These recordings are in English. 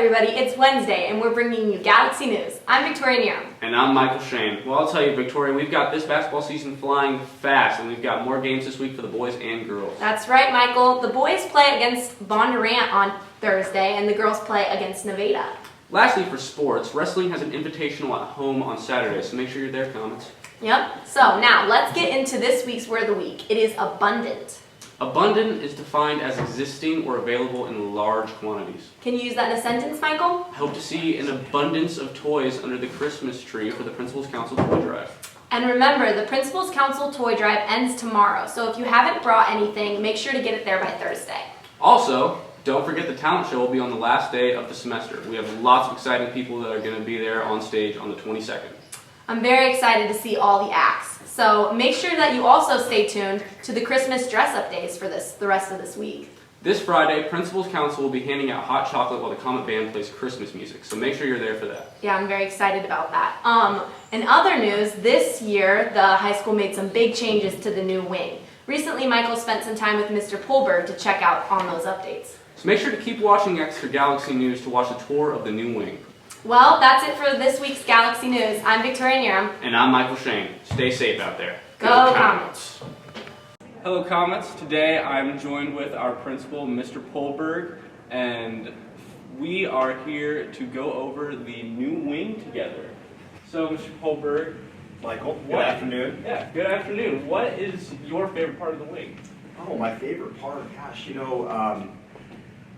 everybody, it's Wednesday and we're bringing you Galaxy News. I'm Victoria Nerum. And I'm Michael Shane. Well, I'll tell you, Victoria, we've got this basketball season flying fast, and we've got more games this week for the boys and girls. That's right, Michael. The boys play against Bondurant on Thursday and the girls play against Nevada. Lastly, for sports, wrestling has an invitational at home on Saturday, so make sure you're there, Comets. Yep. So now let's get into this week's Word of the Week. It is abundant. Abundant is defined as existing or available in large quantities. Can you use that in a sentence, Michael? I hope to see an abundance of toys under the Christmas tree for the Principal's Council Toy Drive. And remember, the Principal's Council Toy Drive ends tomorrow, so if you haven't brought anything, make sure to get it there by Thursday. Also, don't forget the talent show will be on the last day of the semester. We have lots of exciting people that are going to be there on stage on the 22nd. I'm very excited to see all the acts. So make sure that you also stay tuned to the Christmas dress-up days for the rest of this week. This Friday, Principal's Council will be handing out hot chocolate while the Comet Band plays Christmas music, so make sure you're there for that. Yeah, I'm very excited about that. In other news, this year, the high school made some big changes to the new wing. Recently, Michael spent some time with Mr. Poldberg to check out on those updates. So make sure to keep watching Extra Galaxy News to watch a tour of the new wing. Well, that's it for this week's Galaxy News. I'm Victoria Nerum. And I'm Michael Shane. Stay safe out there. Go Comets! Hello, Comets. Today I'm joined with our principal, Mr. Poldberg, and we are here to go over the new wing together. So, Mr. Poldberg. Michael, good afternoon. Yeah, good afternoon. What is your favorite part of the wing? Oh, my favorite part, gosh,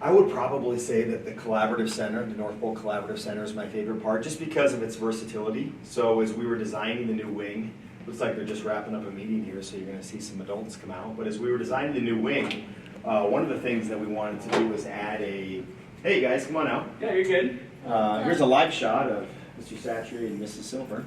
I would probably say that the Collaborative Center, the North Pole Collaborative Center is my favorite part just because of its versatility. So as we were designing the new wing, looks like they're just wrapping up a meeting here, so you're going to see some adults come out. But as we were designing the new wing, one of the things that we wanted to do was add a, hey guys, come on out. Yeah, you're good. Here's a live shot of Mr. Satchery and Mrs. Silver.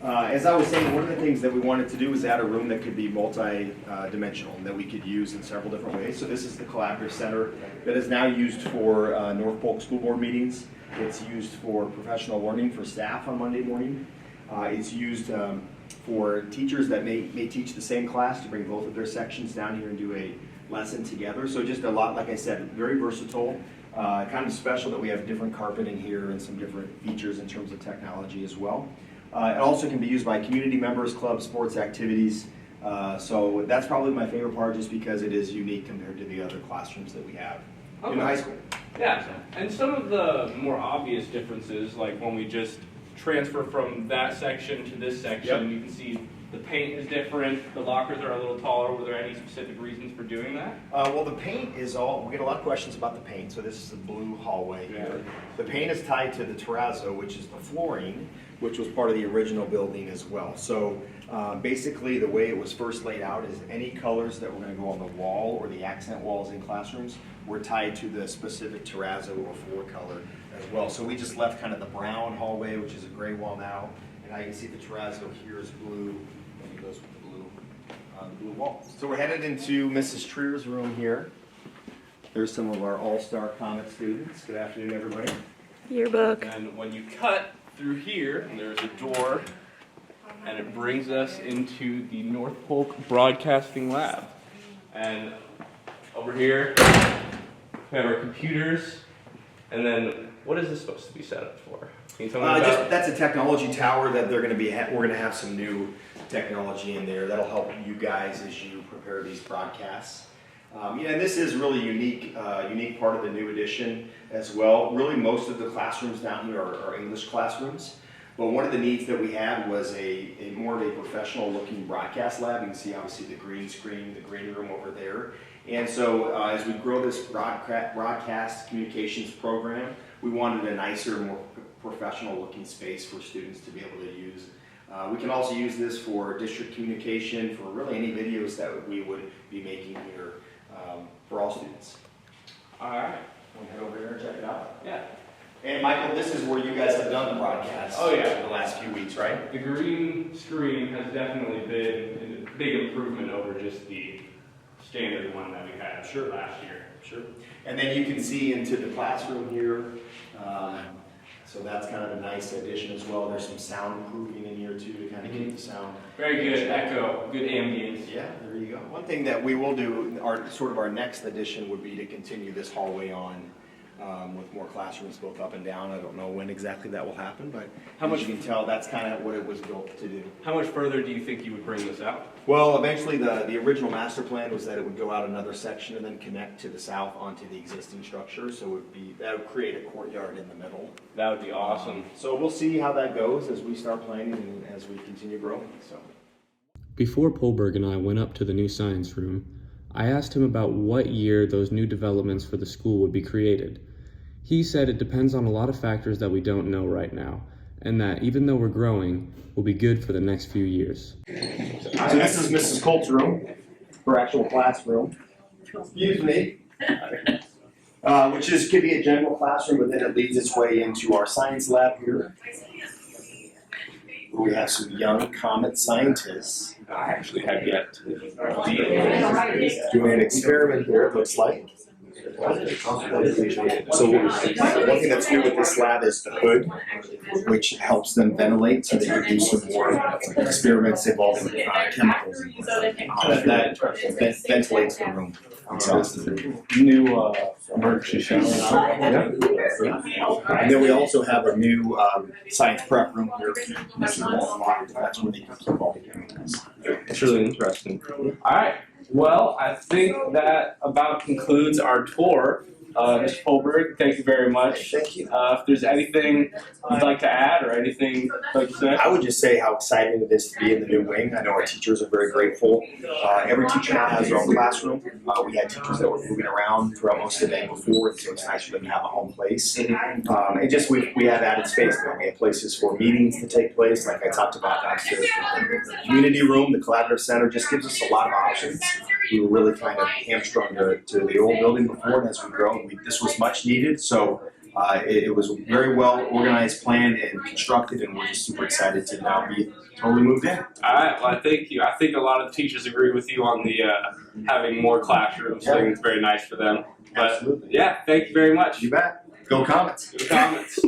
As I was saying, one of the things that we wanted to do was add a room that could be multi-dimensional and that we could use in several different ways. So this is the Collaborative Center that is now used for North Polk School Board meetings. It's used for professional learning for staff on Monday morning. It's used for teachers that may teach the same class to bring both of their sections down here and do a lesson together. So just a lot, like I said, very versatile. Kind of special that we have different carpeting here and some different features in terms of technology as well. It also can be used by community members, clubs, sports activities. So that's probably my favorite part just because it is unique compared to the other classrooms that we have in high school. Yeah, and some of the more obvious differences, like when we just transfer from that section to this section, you can see the paint is different, the lockers are a little taller. Were there any specific reasons for doing that? Well, the paint is all, we get a lot of questions about the paint. So this is the blue hallway here. The paint is tied to the terrazzo, which is the flooring, which was part of the original building as well. So basically the way it was first laid out is any colors that were going to go on the wall or the accent walls in classrooms were tied to the specific terrazzo or floor color as well. So we just left kind of the brown hallway, which is a gray wall now, and now you can see the terrazzo here is blue, and it goes with the blue wall. So we're headed into Mrs. Trier's room here. There's some of our all-star Comet students. Good afternoon, everybody. Yearbook. And when you cut through here, there's a door, and it brings us into the North Polk Broadcasting Lab. And over here, we have our computers, and then what is this supposed to be set up for? Can you tell me about That's a technology tower that they're going to be. We're going to have some new technology in there that'll help you guys as you prepare these broadcasts. And this is really unique part of the new edition as well. Really, most of the classrooms down here are English classrooms. But one of the needs that we had was a more of a professional-looking broadcast lab. You can see obviously the green screen, the green room over there. And so as we grow this broadcast communications program, we wanted a nicer, more professional-looking space for students to be able to use. We can also use this for district communication, for really any videos that we would be making here for all students. All right. We'll head over there and check it out. Yeah. And Michael, this is where you guys have done the broadcast. Oh yeah. In the last few weeks, right? The green screen has definitely been a big improvement over just the standard one that we had last year. Sure. And then you can see into the classroom here. So that's kind of a nice addition as well. There's some sound proofing in here too to kind of keep the sound. Very good echo, good ambience. Yeah, there you go. One thing that we will do, our next addition would be to continue this hallway on with more classrooms both up and down. I don't know when exactly that will happen, but How much- as you can tell, that's kind of what it was built to do. How much further do you think you would bring this out? Well, eventually the original master plan was that it would go out another section and then connect to the south onto the existing structure. So that would create a courtyard in the middle. That would be awesome. So we'll see how that goes as we start planning and as we continue growing. So. Before Poldberg and I went up to the new science room, I asked him about what year those new developments for the school would be created. He said it depends on a lot of factors that we don't know right now, and that even though we're growing, will be good for the next few years. So this is Mrs. Colt's room, her actual classroom. Excuse me. Which could be a general classroom, but then it leads its way into our science lab here. We have some young comet scientists I actually have yet to doing an experiment here, it looks like. So one thing that's new with this lab is the hood, which helps them ventilate so they can do some more experiments involving chemicals. That ventilates the room. new emergency shower. And then we also have a new science prep room here. That's where they can keep all the chemicals. It's really interesting. All right. Well, I think that about concludes our tour. Mr. Poldberg, thank you very much. Thank you. If there's anything you'd like to add or anything you'd like to say? I would just say how exciting it is to be in the new wing. I know our teachers are very grateful. Every teacher now has their own classroom. We had teachers that were moving around throughout most of the day before, so it's nice for them to have a home place. And just we have added space now. We have places for meetings to take place, like I talked about downstairs. The community room, the collaborative center just gives us a lot of options. We were really kind of hamstrung to the old building before, and as we grow, this was much needed. So it was very well organized, planned, and constructed, and we're just super excited to now be totally moved in. All right. Well, thank you. I think a lot of the teachers agree with you on the having more classrooms. I think it's very nice for them. But Absolutely. yeah, thank you very much. You bet. Go Comets. Good comments.